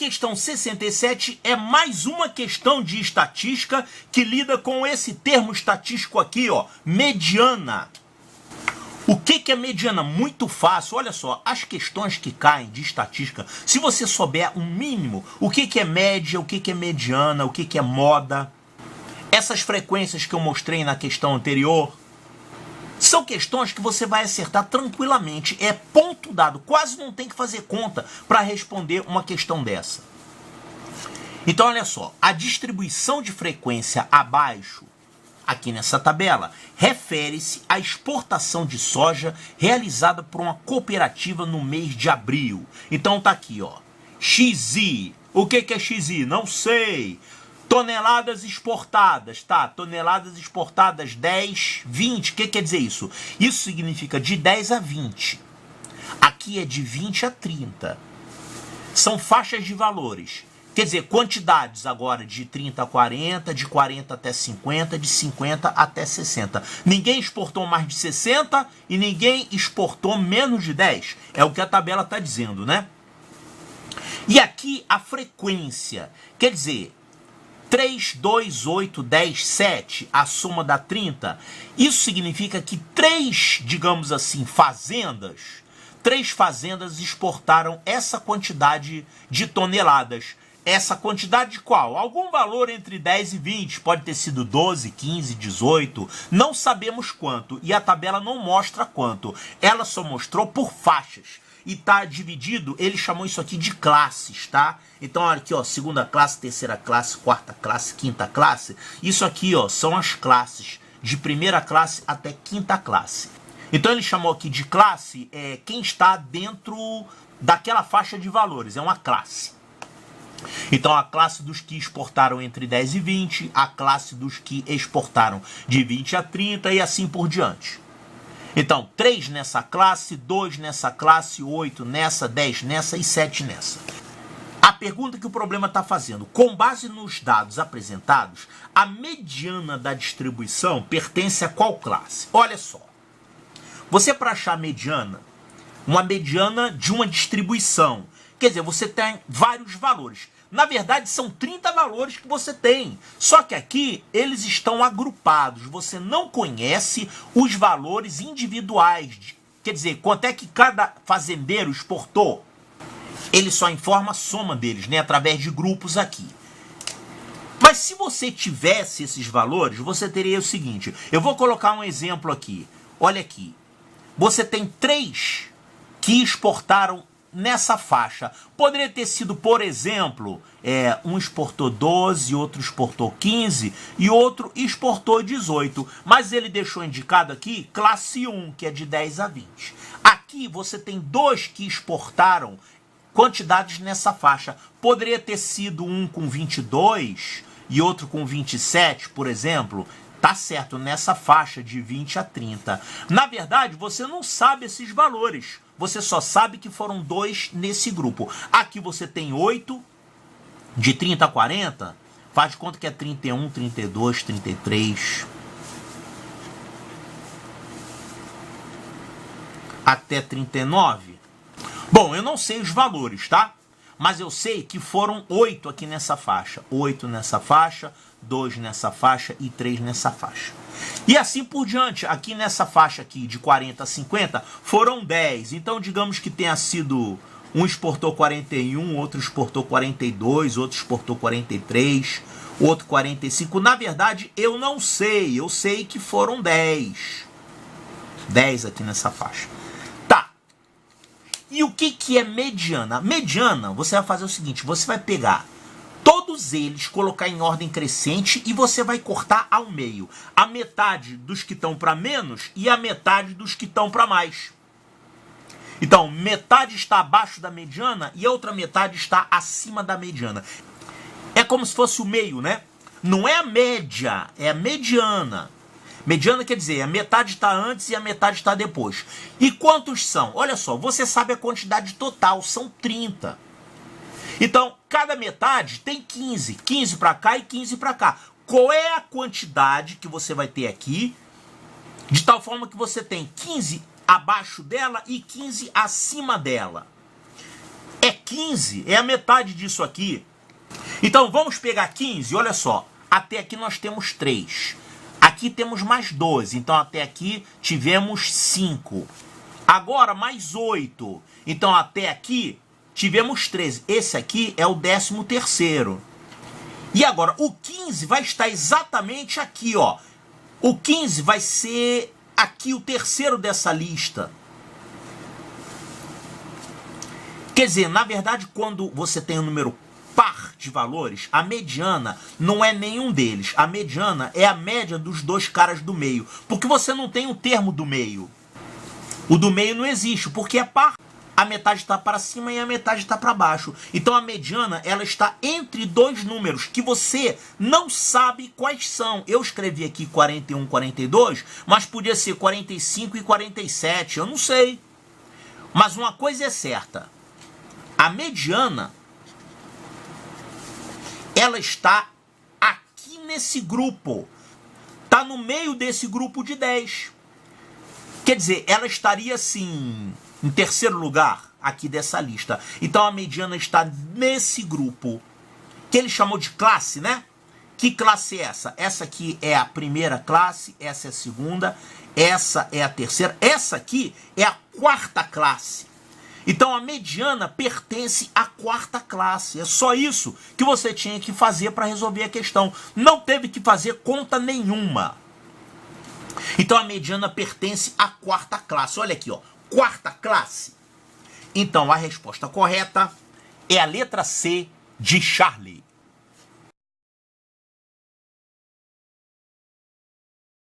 questão 67 é mais uma questão de estatística que lida com esse termo estatístico aqui, ó, mediana. O que é mediana? Muito fácil. Olha só, as questões que caem de estatística, se você souber um mínimo, o que é média, o que é mediana, o que é moda, essas frequências que eu mostrei na questão anterior, são questões que você vai acertar tranquilamente. É ponto dado, quase não tem que fazer conta para responder uma questão dessa. Então, olha só, a distribuição de frequência abaixo, aqui nessa tabela, refere-se à exportação de soja realizada por uma cooperativa no mês de abril. Então tá aqui, ó, XI. O que é XI? Não sei. Toneladas exportadas, tá? Toneladas exportadas 10, 20. O que quer dizer isso? Isso significa de 10 a 20. Aqui é de 20 a 30. São faixas de valores. Quer dizer, quantidades agora de 30 a 40, de 40 até 50, de 50 até 60. Ninguém exportou mais de 60 e ninguém exportou menos de 10. É o que a tabela está dizendo, né? E aqui a frequência. Quer dizer, 3, 2, 8, 10, 7, a soma dá 30. Isso significa que digamos assim, três fazendas exportaram essa quantidade de toneladas. Essa quantidade de qual? Algum valor entre 10 e 20, pode ter sido 12, 15, 18, não sabemos quanto, e a tabela não mostra quanto, ela só mostrou por faixas, e tá dividido, ele chamou isso aqui de classes, tá? Então olha aqui, ó, segunda classe, terceira classe, quarta classe, quinta classe, isso aqui, ó, são as classes, de primeira classe até quinta classe. Então ele chamou aqui de classe, quem está dentro daquela faixa de valores, é uma classe. Então a classe dos que exportaram entre 10 e 20, a classe dos que exportaram de 20 a 30 e assim por diante. Então 3 nessa classe, 2 nessa classe, 8 nessa, 10 nessa e 7 nessa. A pergunta que o problema está fazendo, com base nos dados apresentados, a mediana da distribuição pertence a qual classe? Olha só, você para achar a mediana, uma mediana de uma distribuição, quer dizer, você tem vários valores. Na verdade, são 30 valores que você tem. Só que aqui, eles estão agrupados. Você não conhece os valores individuais. Quer dizer, quanto é que cada fazendeiro exportou? Ele só informa a soma deles, né? Através de grupos aqui. Mas se você tivesse esses valores, você teria o seguinte. Eu vou colocar um exemplo aqui. Olha aqui. Você tem 3 que exportaram nessa faixa. Poderia ter sido, por exemplo, um exportou 12, outro exportou 15 e outro exportou 18. Mas ele deixou indicado aqui classe 1, que é de 10 a 20. Aqui você tem 2 que exportaram quantidades nessa faixa. Poderia ter sido um com 22 e outro com 27, por exemplo. Tá certo, nessa faixa de 20 a 30. Na verdade, você não sabe esses valores. Você só sabe que foram 2 nesse grupo. Aqui você tem 8, de 30 a 40. Faz de conta que é 31, 32, 33. Até 39. Bom, eu não sei os valores, tá? Mas eu sei que foram 8 aqui nessa faixa. 8 nessa faixa, 2 nessa faixa e 3 nessa faixa. E assim por diante, aqui nessa faixa aqui de 40 a 50, foram 10. Então, digamos que tenha sido, um exportou 41, outro exportou 42, outro exportou 43, outro 45. Na verdade, eu não sei, eu sei que foram 10. 10 aqui nessa faixa. Tá. E o que é mediana? Mediana, você vai fazer o seguinte, você vai pegar todos eles, colocar em ordem crescente e você vai cortar ao meio. A metade dos que estão para menos e a metade dos que estão para mais. Então, metade está abaixo da mediana e a outra metade está acima da mediana. É como se fosse o meio, né? Não é a média, é a mediana. Mediana quer dizer, a metade está antes e a metade está depois. E quantos são? Olha só, você sabe a quantidade total, são 30. Então, cada metade tem 15. 15 para cá e 15 para cá. Qual é a quantidade que você vai ter aqui? De tal forma que você tem 15 abaixo dela e 15 acima dela. é 15, é a metade disso aqui. Então vamos pegar 15, olha só, até aqui nós temos 3. Aqui temos mais 12, então até aqui tivemos 5. Agora mais 8, então até aqui tivemos 13. Esse aqui é o 13º. E agora o 15 vai estar exatamente aqui, ó. O 15 vai ser aqui o terceiro dessa lista. Quer dizer, na verdade, quando você tem um número par de valores, a mediana não é nenhum deles. A mediana é a média dos dois caras do meio. Porque você não tem o termo do meio. O do meio não existe, porque é par. A metade está para cima e a metade está para baixo. Então a mediana, ela está entre dois números que você não sabe quais são. Eu escrevi aqui 41, 42, mas podia ser 45 e 47, eu não sei. Mas uma coisa é certa. A mediana, ela está aqui nesse grupo. Está no meio desse grupo de 10. Quer dizer, ela estaria assim, em terceiro lugar aqui dessa lista. Então a mediana está nesse grupo, que ele chamou de classe, né? Que classe é essa? Essa aqui é a primeira classe, essa é a segunda, essa é a terceira, essa aqui é a quarta classe. Então a mediana pertence à quarta classe. É só isso que você tinha que fazer para resolver a questão. Não teve que fazer conta nenhuma. Então a mediana pertence à quarta classe. Olha aqui, ó. Quarta classe. Então a resposta correta é a letra C de Charlie.